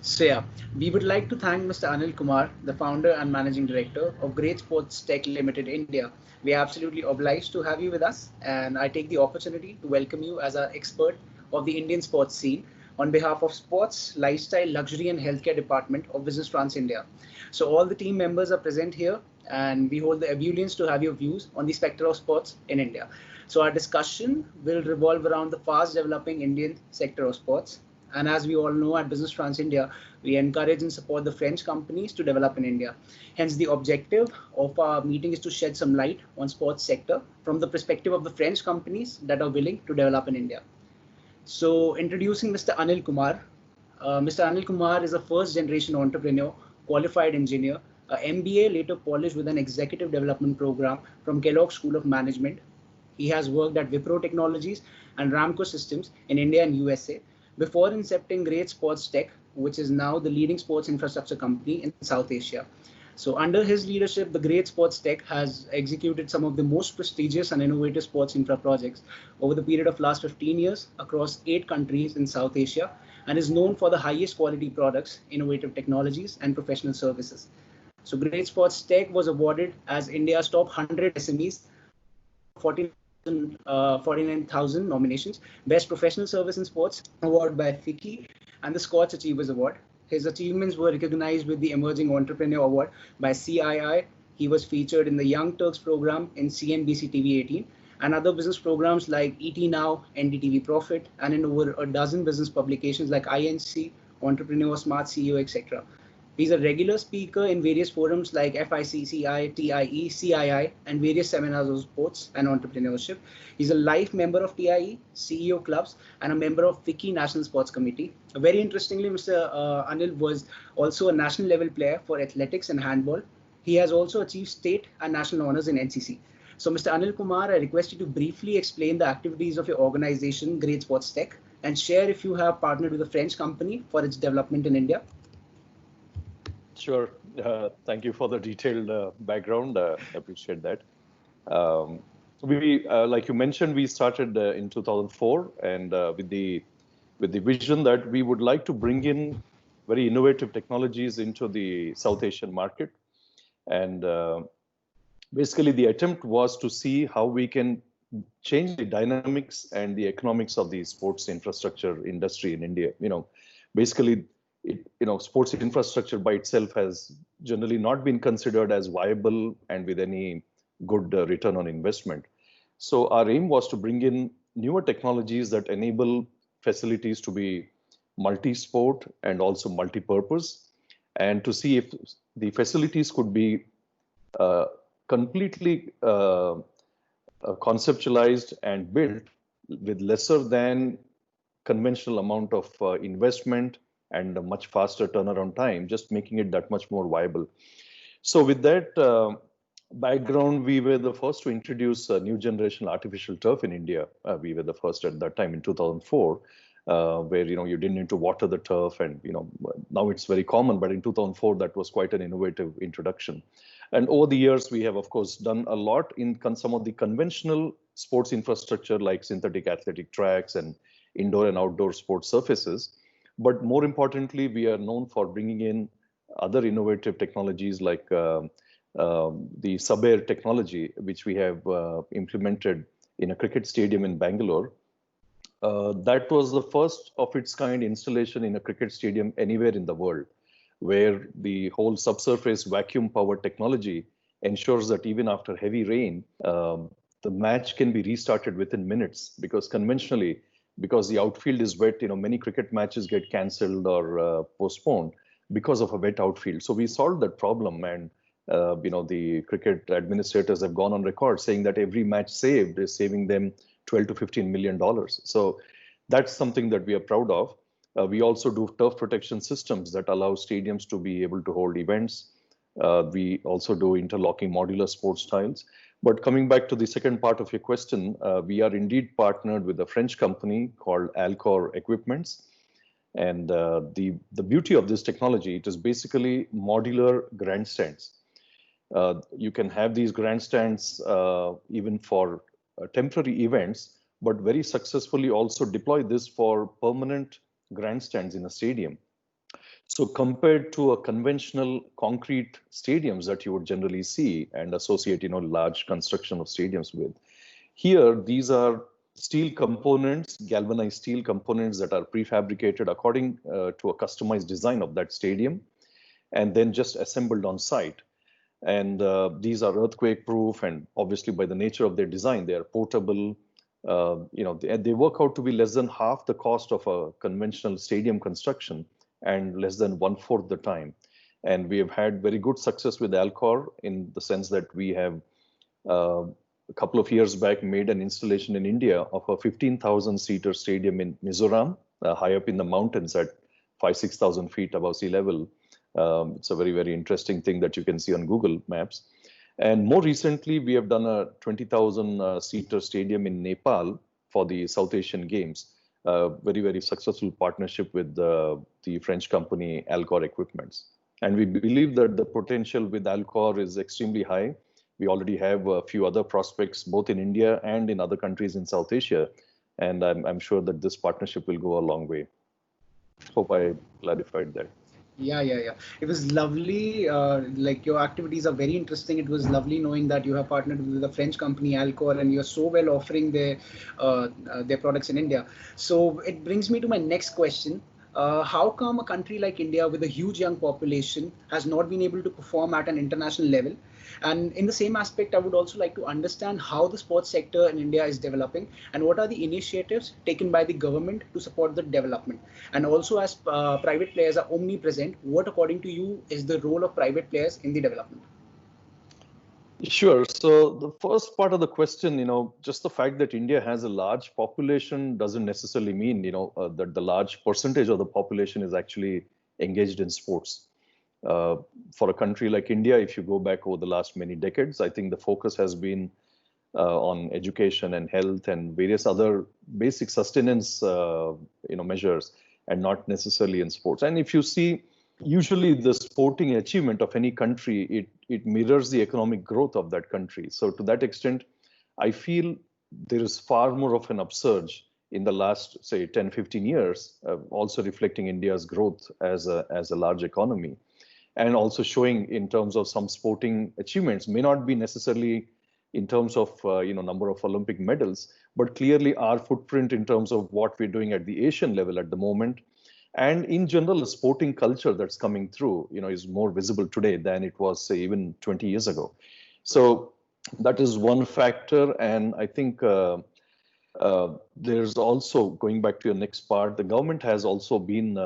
So yeah, we would like to thank Mr. Anil Kumar, the founder and managing director of Great Sports Tech Limited India. We are absolutely obliged to have you with us, and I take the opportunity to welcome you as our expert of the Indian sports scene on behalf of Sports, Lifestyle, Luxury and Healthcare Department of Business France India. So all the team members are present here, and we hold the ebullience to have your views on the spectre of sports in India. So our discussion will revolve around the fast developing Indian sector of sports, and as we all know at Business France India, we encourage and support the French companies to develop in India. Hence, the objective of our meeting is to shed some light on sports sector from the perspective of the French companies that are willing to develop in India. So, introducing Mr. Anil Kumar. Mr. Anil Kumar is a first generation entrepreneur, qualified engineer, a MBA later polished with an executive development program from Kellogg School of Management. He has worked at Wipro Technologies and Ramco Systems in India and USA before incepting Great Sports Tech, which is now the leading sports infrastructure company in South Asia. So under his leadership, the Great Sports Tech has executed some of the most prestigious and innovative sports infra projects over the period of last 15 years across 8 countries in South Asia and is known for the highest quality products, innovative technologies, and professional services. So Great Sports Tech was awarded as India's top 100 SMEs out of 49,000 nominations. Best Professional Service in Sports award by FICCI and the Scotch Achievers Award. His achievements were recognized with the Emerging Entrepreneur Award by CII. He was featured in the Young Turks program in CNBC TV 18 and other business programs like ET Now, NDTV Profit, and in over a dozen business publications like INC, Entrepreneur, Smart CEO, etc. He's a regular speaker in various forums like FICCI, TIE, CII, and various seminars on sports and entrepreneurship. He's a life member of TIE, CEO clubs, and a member of FICCI National Sports Committee. Very interestingly, Mr. Anil was also a national level player for athletics and handball. He has also achieved state and national honors in NCC. So, Mr. Anil Kumar, I request you to briefly explain the activities of your organization, Great Sports Tech, and share if you have partnered with a French company for its development in India. Sure. Thank you for the detailed background. Appreciate that. Like you mentioned, we started in 2004, and with the vision that we would like to bring in very innovative technologies into the South Asian market. And basically, the attempt was to see how we can change the dynamics and the economics of the sports infrastructure industry in India. Basically, sports infrastructure by itself has generally not been considered as viable and with any good return on investment. So our aim was to bring in newer technologies that enable facilities to be multi-sport and also multi-purpose, and to see if the facilities could be completely conceptualized and built with lesser than conventional amount of investment and a much faster turnaround time, just making it that much more viable. So with that background, we were the first to introduce a new generation artificial turf in India. We were the first at that time in 2004, where you didn't need to water the turf, and now it's very common. But in 2004, that was quite an innovative introduction. And over the years, we have of course done a lot in some of the conventional sports infrastructure like synthetic athletic tracks and indoor and outdoor sports surfaces. But more importantly, we are known for bringing in other innovative technologies like the sub-air technology, which we have implemented in a cricket stadium in Bangalore. That was the first of its kind installation in a cricket stadium anywhere in the world, where the whole subsurface vacuum power technology ensures that even after heavy rain, the match can be restarted within minutes, because conventionally, because the outfield is wet, many cricket matches get cancelled or postponed because of a wet outfield. So we solved that problem, and the cricket administrators have gone on record saying that every match saved is saving them $12 to $15 million. So that's something that we are proud of. We also do turf protection systems that allow stadiums to be able to hold events. We also do interlocking modular sports tiles. But coming back to the second part of your question, we are indeed partnered with a French company called Alcor Equipments. And the beauty of this technology, it is basically modular grandstands. You can have these grandstands even for temporary events, but very successfully also deploy this for permanent grandstands in a stadium. So compared to a conventional concrete stadiums that you would generally see and associate, large construction of stadiums with, here these are steel components, galvanized steel components that are prefabricated according to a customized design of that stadium, and then just assembled on site. And these are earthquake proof, and obviously by the nature of their design, they are portable. They work out to be less than half the cost of a conventional stadium construction and less than one-fourth the time. And we have had very good success with Alcor in the sense that we have a couple of years back made an installation in India of a 15,000-seater stadium in Mizoram, high up in the mountains at 5,000-6,000 feet above sea level. It's a very, very interesting thing that you can see on Google Maps. And more recently, we have done a 20,000-seater stadium in Nepal for the South Asian Games. Very, very successful partnership with the French company Alcor Equipments. And we believe that the potential with Alcor is extremely high. We already have a few other prospects, both in India and in other countries in South Asia. And I'm sure that this partnership will go a long way. Hope I clarified that. Yeah. It was lovely. Like your activities are very interesting. It was lovely knowing that you have partnered with the French company Alcor, and you're so well offering their products in India. So it brings me to my next question. How come a country like India with a huge young population has not been able to perform at an international level? And in the same aspect, I would also like to understand how the sports sector in India is developing and what are the initiatives taken by the government to support the development. And also, as private players are omnipresent, what according to you is the role of private players in the development? Sure. So the first part of the question, just the fact that India has a large population doesn't necessarily mean, that the large percentage of the population is actually engaged in sports. For a country like India, if you go back over the last many decades, I think the focus has been on education and health and various other basic sustenance, measures, and not necessarily in sports. And if you see, usually the sporting achievement of any country, it mirrors the economic growth of that country. So to that extent, I feel there is far more of an upsurge in the last, say, 10, 15 years, also reflecting India's growth as a large economy, and also showing in terms of some sporting achievements, may not be necessarily in terms of number of Olympic medals, but clearly our footprint in terms of what we're doing at the Asian level at the moment. And in general, the sporting culture that's coming through, is more visible today than it was, say, even 20 years ago. So that is one factor. And I think there's also, going back to your next part, the government has also been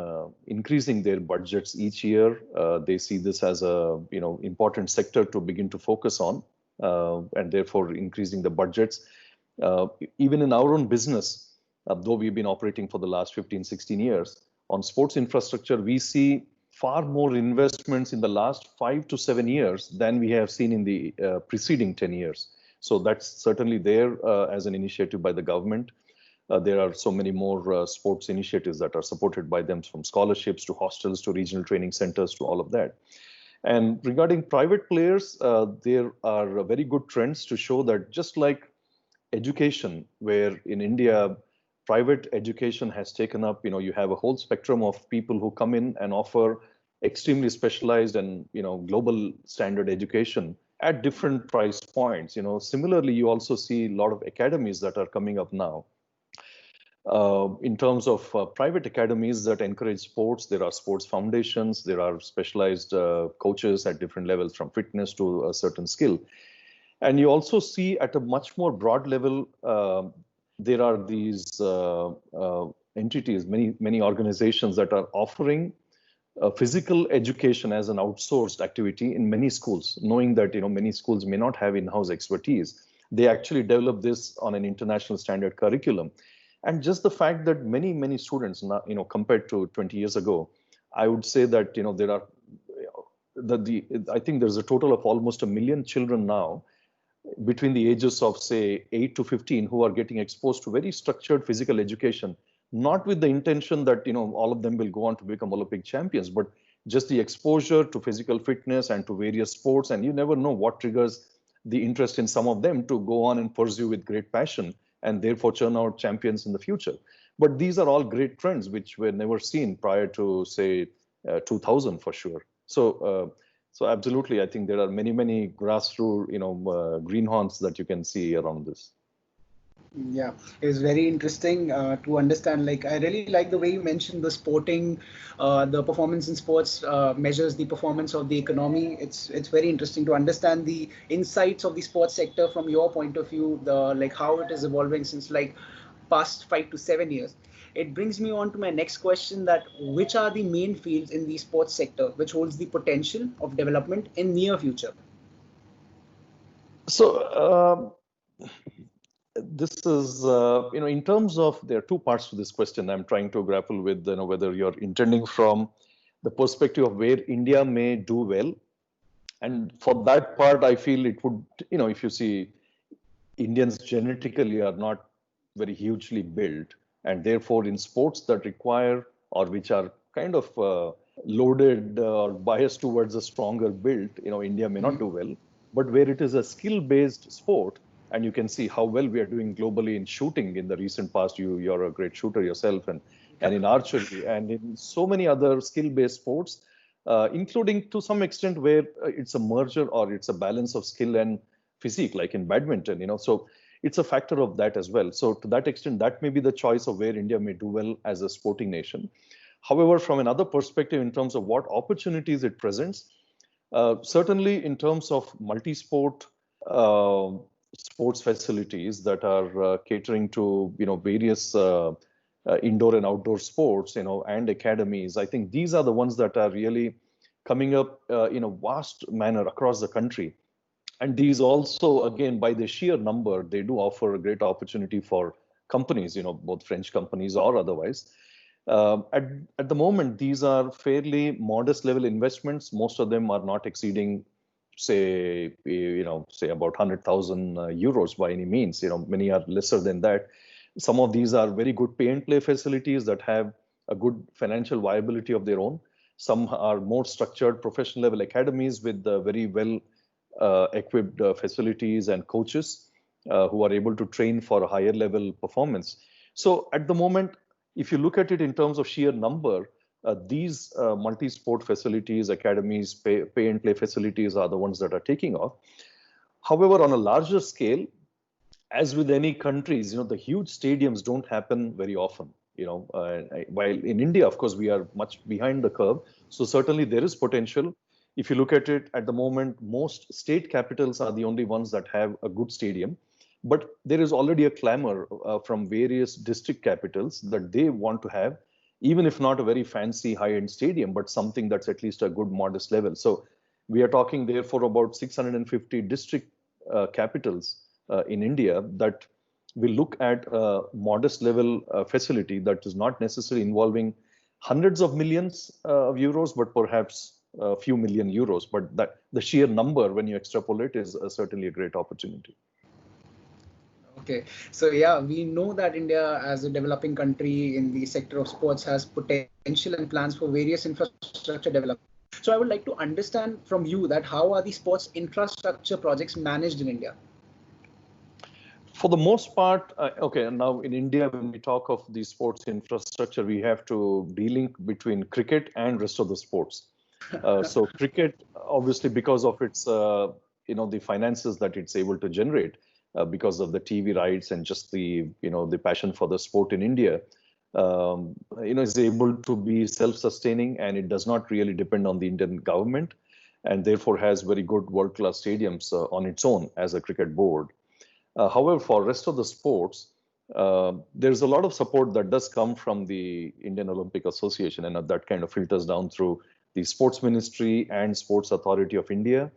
increasing their budgets each year. They see this as a important sector to begin to focus on, and therefore increasing the budgets. Even in our own business, though we've been operating for the last 15, 16 years, on sports infrastructure, we see far more investments in the last 5 to 7 years than we have seen in the preceding 10 years. So that's certainly there as an initiative by the government. There are so many more sports initiatives that are supported by them, from scholarships to hostels to regional training centers to all of that. And regarding private players, there are very good trends to show that just like education, where in India, private education has taken up, you have a whole spectrum of people who come in and offer extremely specialized and, global standard education at different price points. Similarly, you also see a lot of academies that are coming up now. In terms of private academies that encourage sports, there are sports foundations, there are specialized coaches at different levels, from fitness to a certain skill. And you also see at a much more broad level, there are these entities, many organizations that are offering physical education as an outsourced activity in many schools, knowing that many schools may not have in-house expertise. They actually develop this on an international standard curriculum. And just the fact that many students now, compared to 20 years ago, I would say that there are I think there's a total of almost 1 million children now between the ages of, say, 8 to 15 who are getting exposed to very structured physical education, not with the intention that all of them will go on to become Olympic champions, but just the exposure to physical fitness and to various sports. And you never know what triggers the interest in some of them to go on and pursue with great passion and therefore churn out champions in the future. But these are all great trends which were never seen prior to, say, 2000 for sure. So absolutely, I think there are many grassroots, greenhorns that you can see around this. Yeah, it was very interesting to understand. Like, I really like the way you mentioned the sporting, the performance in sports measures the performance of the economy. It's very interesting to understand the insights of the sports sector from your point of view, the like how it is evolving since like past 5 to 7 years. It brings me on to my next question: that which are the main fields in the sports sector which holds the potential of development in near future? So this is, in terms of, there are two parts to this question. I'm trying to grapple with, whether you're intending from the perspective of where India may do well. And for that part, I feel it would, if you see, Indians genetically are not very hugely built. And therefore, in sports that require or which are kind of loaded or biased towards a stronger build, India may not do well. But where it is a skill-based sport, and you can see how well we are doing globally in shooting in the recent past. You're a great shooter yourself, and in archery and in so many other skill-based sports, including to some extent where it's a merger or it's a balance of skill and physique, like in badminton. So it's a factor of that as well. So to that extent, that may be the choice of where India may do well as a sporting nation. However, from another perspective, in terms of what opportunities it presents, certainly in terms of multi-sport sports facilities that are catering to various indoor and outdoor sports, and academies, I think these are the ones that are really coming up in a vast manner across the country. And these also, again, by the sheer number, they do offer a great opportunity for companies, both French companies or otherwise. At the moment, these are fairly modest level investments. Most of them are not exceeding, say about 100,000 euros by any means. Many are lesser than that. Some of these are very good pay and play facilities that have a good financial viability of their own. Some are more structured professional level academies with very well equipped facilities and coaches who are able to train for a higher level performance. So at the moment, if you look at it in terms of sheer number, these multi-sport facilities, academies, pay and play facilities are the ones that are taking off. However, on a larger scale, as with any countries, the huge stadiums don't happen very often. While in India, of course, we are much behind the curve. So certainly there is potential. If you look at it at the moment, most state capitals are the only ones that have a good stadium. But there is already a clamor from various district capitals that they want to have, even if not a very fancy high-end stadium, but something that's at least a good modest level. So we are talking therefore about 650 district capitals in India that will look at a modest level facility that is not necessarily involving hundreds of millions of euros, but perhaps a few million euros. But that the sheer number, when you extrapolate, is certainly a great opportunity. Okay, so yeah, we know that India, as a developing country in the sector of sports, has potential and plans for various infrastructure development. So I would like to understand from you that how are the sports infrastructure projects managed in India? For the most part, okay, now in India, when we talk of the sports infrastructure, we have to delink between cricket and rest of the sports. So cricket, obviously, because of its, the finances that it's able to generate, because of the TV rights and just the, the passion for the sport in India, is able to be self-sustaining, and it does not really depend on the Indian government, and therefore has very good world-class stadiums on its own as a cricket board. However, for rest of the sports, there's a lot of support that does come from the Indian Olympic Association, and that kind of filters down through the Sports Ministry and Sports Authority of India.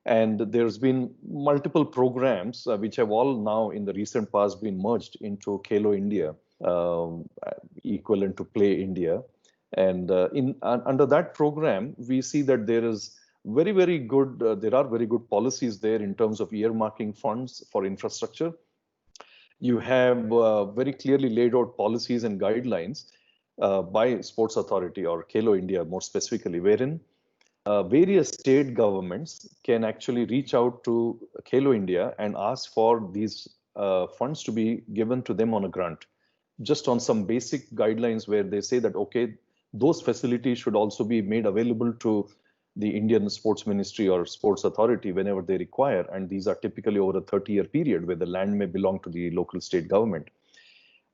And there's been multiple programs which have all now in the recent past been merged into Khelo India, equivalent to Play India. And under that program, we see that there is very good, there are very good policies there in terms of earmarking funds for infrastructure. You have very clearly laid out policies and guidelines by Sports Authority or Khelo India more specifically, wherein various state governments can actually reach out to Khelo India and ask for these funds to be given to them on a grant, just on some basic guidelines where they say that, okay, those facilities should also be made available to the Indian Sports Ministry or Sports Authority whenever they require. And these are typically over a 30-year period where the land may belong to the local state government.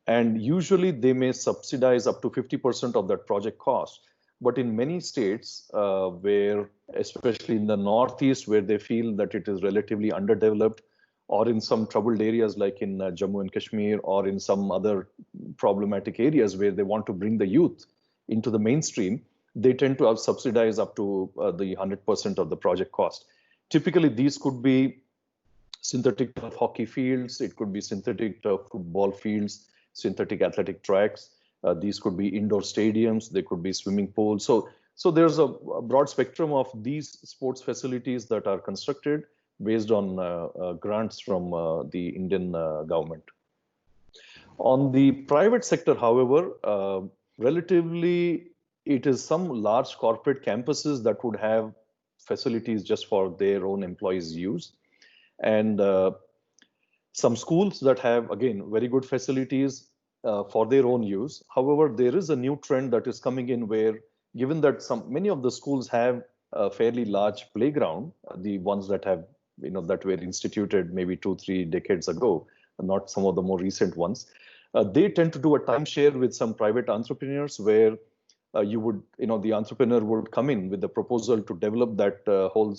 And usually they may subsidize up to 50% of that project cost. But in many states where, especially in the Northeast, where they feel that it is relatively underdeveloped, or in some troubled areas like in Jammu and Kashmir, or in some other problematic areas where they want to bring the youth into the mainstream, they tend to have subsidize up to the 100% of the project cost. Typically, these could be synthetic turf hockey fields, it could be synthetic turf football fields, synthetic athletic tracks. These could be indoor stadiums, they could be swimming pools. So there's a broad spectrum of these sports facilities that are constructed based on grants from the Indian government. On the private sector, however, relatively, it is some large corporate campuses that would have facilities just for their own employees' use. And some schools that have, again, very good facilities for their own use. However, there is a new trend that is coming in where, given that many of the schools have a fairly large playground, the ones that have, that were instituted maybe 2-3 decades ago, not some of the more recent ones, they tend to do a timeshare with some private entrepreneurs where the entrepreneur would come in with the proposal to develop that whole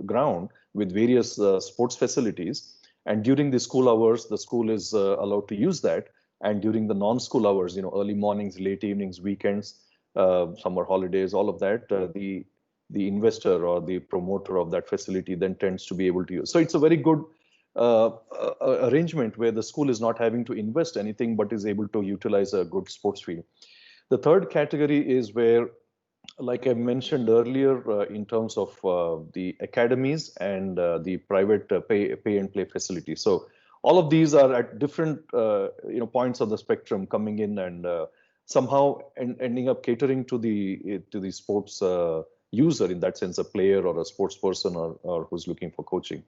ground with various sports facilities. And during the school hours, the school is allowed to use that. And during the non-school hours, early mornings, late evenings, weekends, summer holidays, all of that, the investor or the promoter of that facility then tends to be able to use. So it's a very good arrangement where the school is not having to invest anything, but is able to utilize a good sports field. The third category is where, like I mentioned earlier, in terms of the academies and the private pay and play facilities. So all of these are at different points of the spectrum coming in and somehow ending up catering to the sports user, in that sense, a player or a sports person or who's looking for coaching.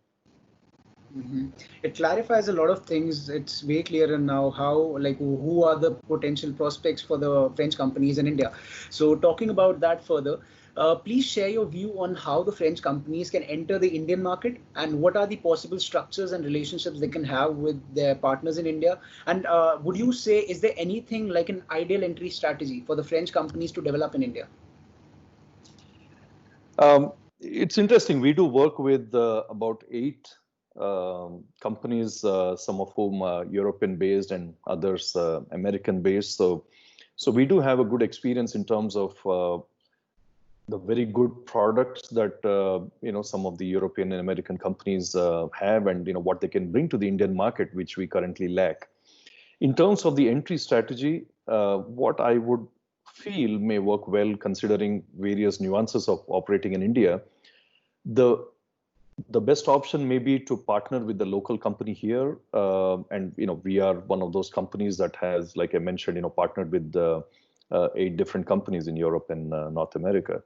Mm-hmm. It clarifies a lot of things. It's way clearer now how, like, who are the potential prospects for the French companies in India. So talking about that further, please share your view on how the French companies can enter the Indian market and what are the possible structures and relationships they can have with their partners in India. And would you say, is there anything like an ideal entry strategy for the French companies to develop in India? It's interesting. We do work with about 8 companies, some of whom are European-based and others American-based. So we do have a good experience in terms of the very good products that some of the European and American companies have, and what they can bring to the Indian market, which we currently lack. In terms of the entry strategy, what I would feel may work well, considering various nuances of operating in India, the best option may be to partner with the local company here. And, we are one of those companies that has, like I mentioned, partnered with 8 different companies in Europe and North America.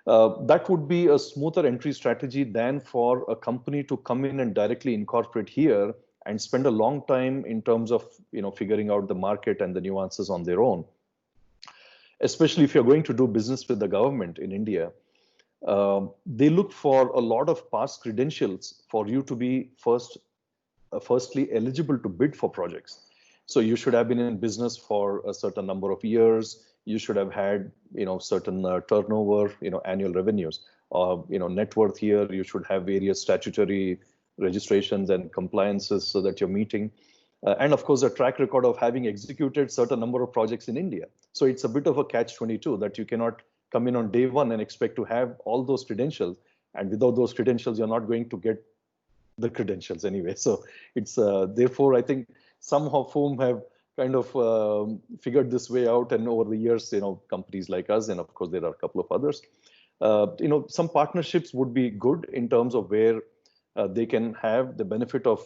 That would be a smoother entry strategy than for a company to come in and directly incorporate here and spend a long time in terms of, figuring out the market and the nuances on their own. Especially if you're going to do business with the government in India. They look for a lot of past credentials for you to be firstly eligible to bid for projects. So you should have been in business for a certain number of years. You should have had, certain turnover, annual revenues, net worth here. You should have various statutory registrations and compliances so that you're meeting. And of course, a track record of having executed certain number of projects in India. So it's a bit of a catch-22 that you cannot come in on day one and expect to have all those credentials. And without those credentials, you're not going to get the credentials anyway. So it's therefore, I think some of whom have kind of figured this way out. And over the years, companies like us, and of course, there are a couple of others, some partnerships would be good in terms of where they can have the benefit of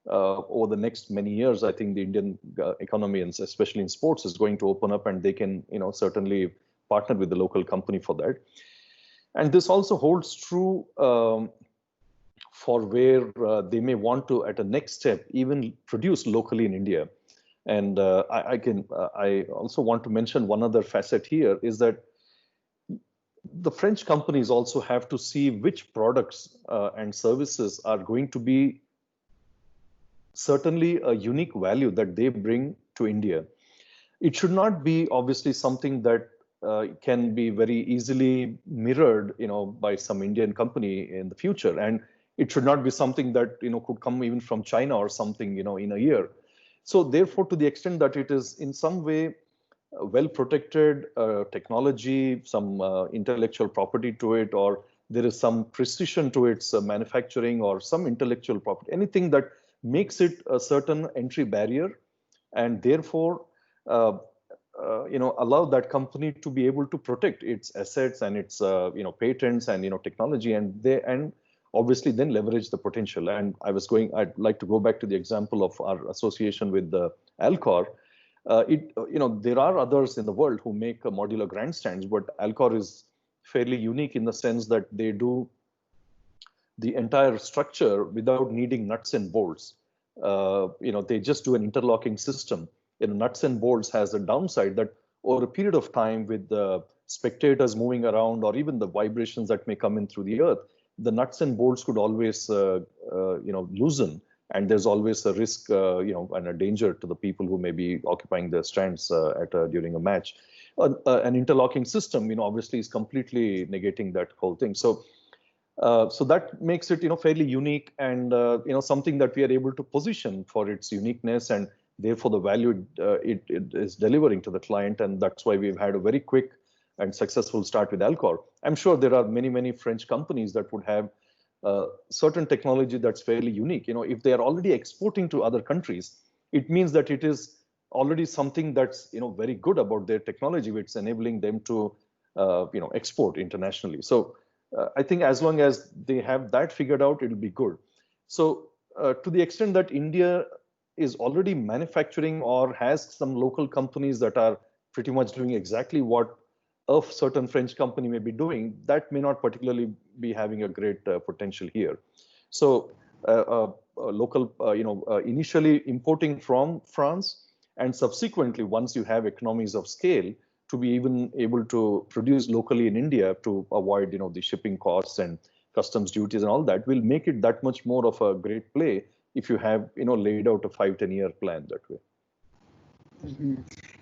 over the next many years. I think the Indian economy, and especially in sports, is going to open up, and they can, certainly partner with the local company for that. And this also holds true for where they may want to, at a next step, even produce locally in India. And I also want to mention one other facet here is that the French companies also have to see which products and services are going to be certainly a unique value that they bring to India. It should not be obviously something that can be very easily mirrored, by some Indian company in the future, and it should not be something that could come even from China or something, in a year. So therefore, to the extent that it is in some way well protected technology, some intellectual property to it, or there is some precision to its manufacturing or some intellectual property, anything that makes it a certain entry barrier, and therefore allow that company to be able to protect its assets and its patents and technology, and obviously then leverage the potential. And I'd like to go back to the example of our association with the Alcor. There are others in the world who make modular grandstands, but Alcor is fairly unique in the sense that they do the entire structure without needing nuts and bolts. They just do an interlocking system. Nuts and bolts has a downside that over a period of time, with the spectators moving around or even the vibrations that may come in through the earth, the nuts and bolts could always loosen, and there's always a risk and a danger to the people who may be occupying the stands during a match. An interlocking system obviously is completely negating that whole thing. So that makes it fairly unique, and something that we are able to position for its uniqueness, and therefore the value it is delivering to the client. And that's why we've had a very quick and successful start with Alcor. I'm sure there are many French companies that would have certain technology that's fairly unique. If they are already exporting to other countries, it means that it is already something that's very good about their technology, which is enabling them to export internationally. So I think as long as they have that figured out, it'll be good. So to the extent that India is already manufacturing or has some local companies that are pretty much doing exactly what a certain French company may be doing, that may not particularly be having a great potential here. So local, initially importing from France, and subsequently, once you have economies of scale, to be even able to produce locally in India to avoid, the shipping costs and customs duties and all that, will make it that much more of a great play if you have, laid out a 5-10 year plan that way. Mm-hmm.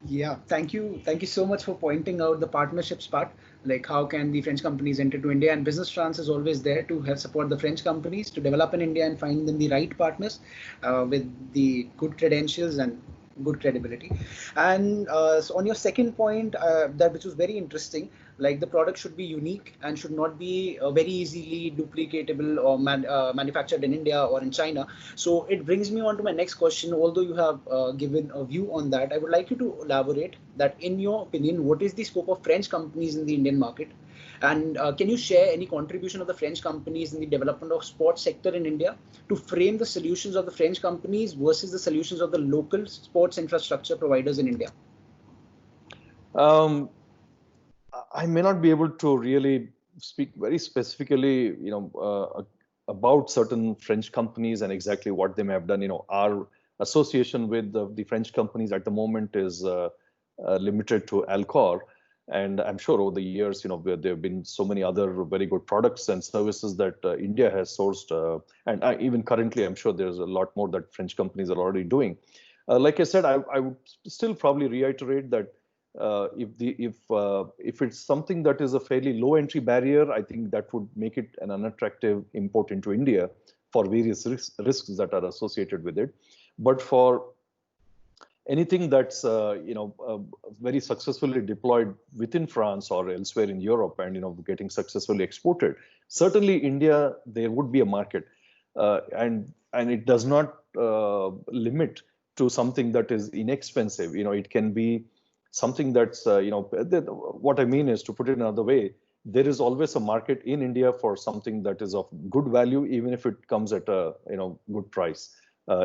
Yeah, thank you so much for pointing out the partnerships part. Like, how can the French companies enter to India? And Business France is always there to help support the French companies to develop in India and find them the right partners with the good credentials and good credibility. And so on your second point, that which was very interesting, like the product should be unique and should not be very easily duplicatable or manufactured in India or in China. So it brings me on to my next question. Although you have given a view on that, I would like you to elaborate that, in your opinion, what is the scope of French companies in the Indian market? And can you share any contribution of the French companies in the development of sports sector in India, to frame the solutions of the French companies versus the solutions of the local sports infrastructure providers in India? I may not be able to really speak very specifically, about certain French companies and exactly what they may have done. Our association with the French companies at the moment is limited to Alcor. And I'm sure over the years, there have been so many other very good products and services that India has sourced. And even currently, I'm sure there's a lot more that French companies are already doing. Like I said, I would still probably reiterate that if it's something that is a fairly low entry barrier, I think that would make it an unattractive import into India for various risks that are associated with it. But for anything that's very successfully deployed within France or elsewhere in Europe and getting successfully exported, certainly India, there would be a market, and it does not limit to something that is inexpensive. It can be something that's what I mean is, to put it another way, there is always a market in India for something that is of good value, even if it comes at a good price,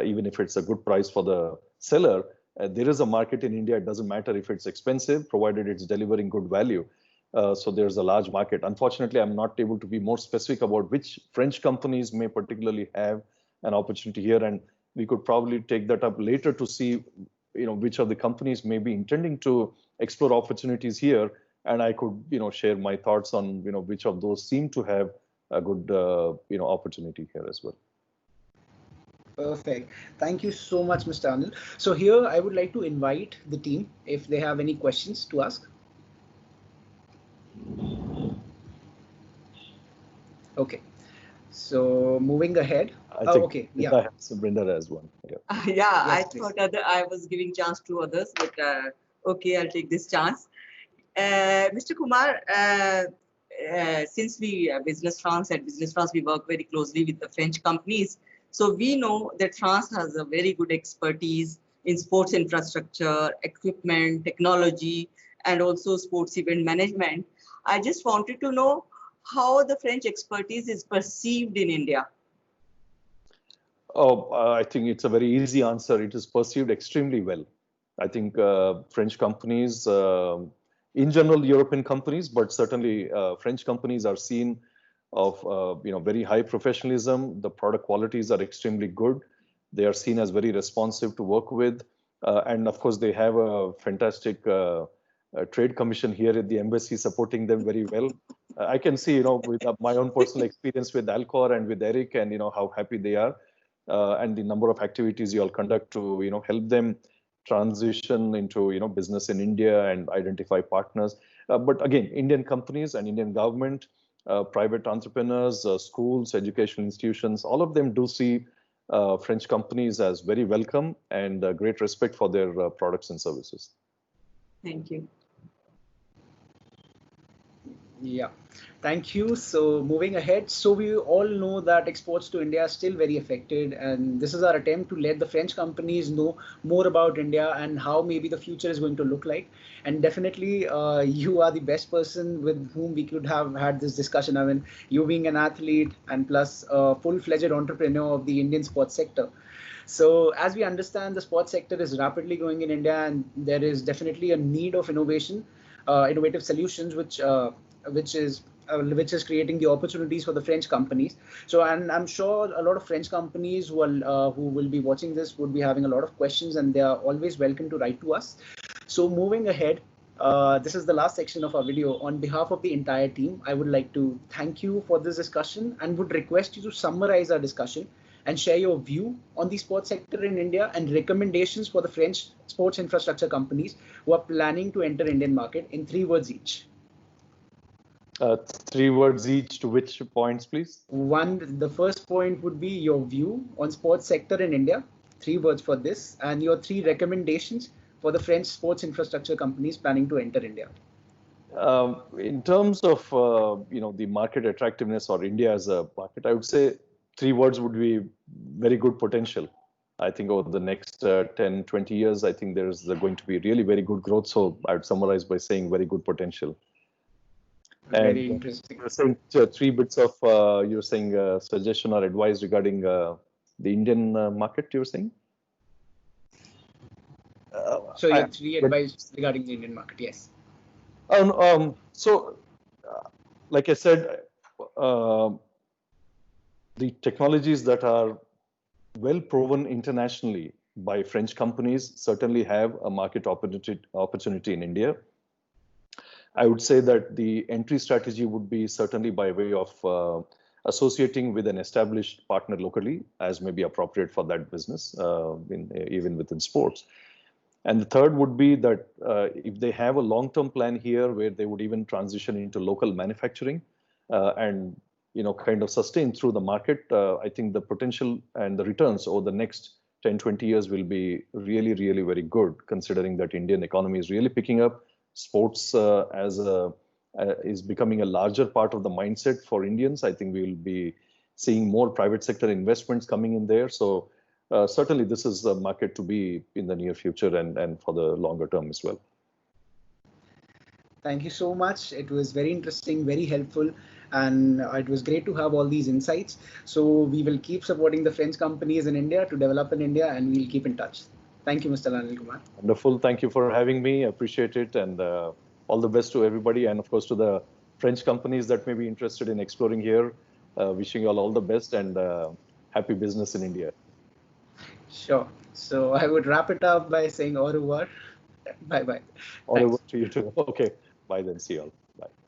even if it's a good price for the seller. There is a market in India. It doesn't matter if it's expensive, provided it's delivering good value. So there's a large market. Unfortunately, I'm not able to be more specific about which French companies may particularly have an opportunity here, and we could probably take that up later to see which of the companies may be intending to explore opportunities here, and I could, share my thoughts on, which of those seem to have a good, opportunity here as well. Perfect. Thank you so much, Mr. Anil. So here I would like to invite the team if they have any questions to ask. Okay. So moving ahead. I think okay. Yeah. Brinda has one. Yeah. Yeah, Yes, I please. thought I was giving chance to others, but okay, I'll take this chance. Mr. Kumar, since we at Business France, we work very closely with the French companies. So we know that France has a very good expertise in sports infrastructure, equipment, technology, and also sports event management. I just wanted to know how the French expertise is perceived in India. Oh, I think it's a very easy answer. It is perceived extremely well. I think French companies, in general, European companies, but certainly French companies are seen of very high professionalism. The product qualities are extremely good. They are seen as very responsive to work with, and of course they have a fantastic trade commission here at the embassy supporting them very well. I can see, with my own personal experience with Alcor and with Eric, and how happy they are. And the number of activities you all conduct to help them transition into business in India and identify partners. But again, Indian companies and Indian government, private entrepreneurs, schools, educational institutions, all of them do see French companies as very welcome and great respect for their products and services. Thank you. Yeah, thank you. So moving ahead, so we all know that exports to India are still very affected, and this is our attempt to let the French companies know more about India and how maybe the future is going to look like. And definitely, you are the best person with whom we could have had this discussion. I mean, you being an athlete and plus a full-fledged entrepreneur of the Indian sports sector. So as we understand, the sports sector is rapidly growing in India, and there is definitely a need of innovative solutions, which is creating the opportunities for the French companies. So, and I'm sure a lot of French companies who will be watching this would be having a lot of questions, and they are always welcome to write to us. So moving ahead, this is the last section of our video. On behalf of the entire team, I would like to thank you for this discussion and would request you to summarize our discussion and share your view on the sports sector in India and recommendations for the French sports infrastructure companies who are planning to enter Indian market in 3 words each. 3 words each to which points, please? The first point would be your view on sports sector in India, 3 words for this, and your 3 recommendations for the French sports infrastructure companies planning to enter India. In terms of the market attractiveness or India as a market, I would say 3 words would be very good potential. I think over the next 10, 20 years, I think there's going to be really very good growth. So I would summarize by saying very good potential. Very interesting. You're saying 3 bits of, you're saying suggestion or advice regarding the Indian market, you're saying? So your 3 advice regarding the Indian market, yes. So, like I said, the technologies that are well proven internationally by French companies certainly have a market opportunity in India. I would say that the entry strategy would be certainly by way of associating with an established partner locally, as may be appropriate for that business, even within sports. And the third would be that if they have a long-term plan here where they would even transition into local manufacturing and kind of sustain through the market, I think the potential and the returns over the next 10, 20 years will be really, really very good, considering that Indian economy is really picking up. Sports is becoming a larger part of the mindset for Indians. I think we will be seeing more private sector investments coming in there. So certainly this is a market to be in the near future and for the longer term as well. Thank you so much. It was very interesting, very helpful, and it was great to have all these insights. So we will keep supporting the French companies in India to develop in India, and we'll keep in touch. Thank you, Mr. Anil Kumar. Wonderful. Thank you for having me. I appreciate it. And all the best to everybody. And of course, to the French companies that may be interested in exploring here. Wishing you all the best and happy business in India. Sure. So I would wrap it up by saying au revoir. Bye bye. All Thanks. over to you too. Okay. Bye then. See you all. Bye.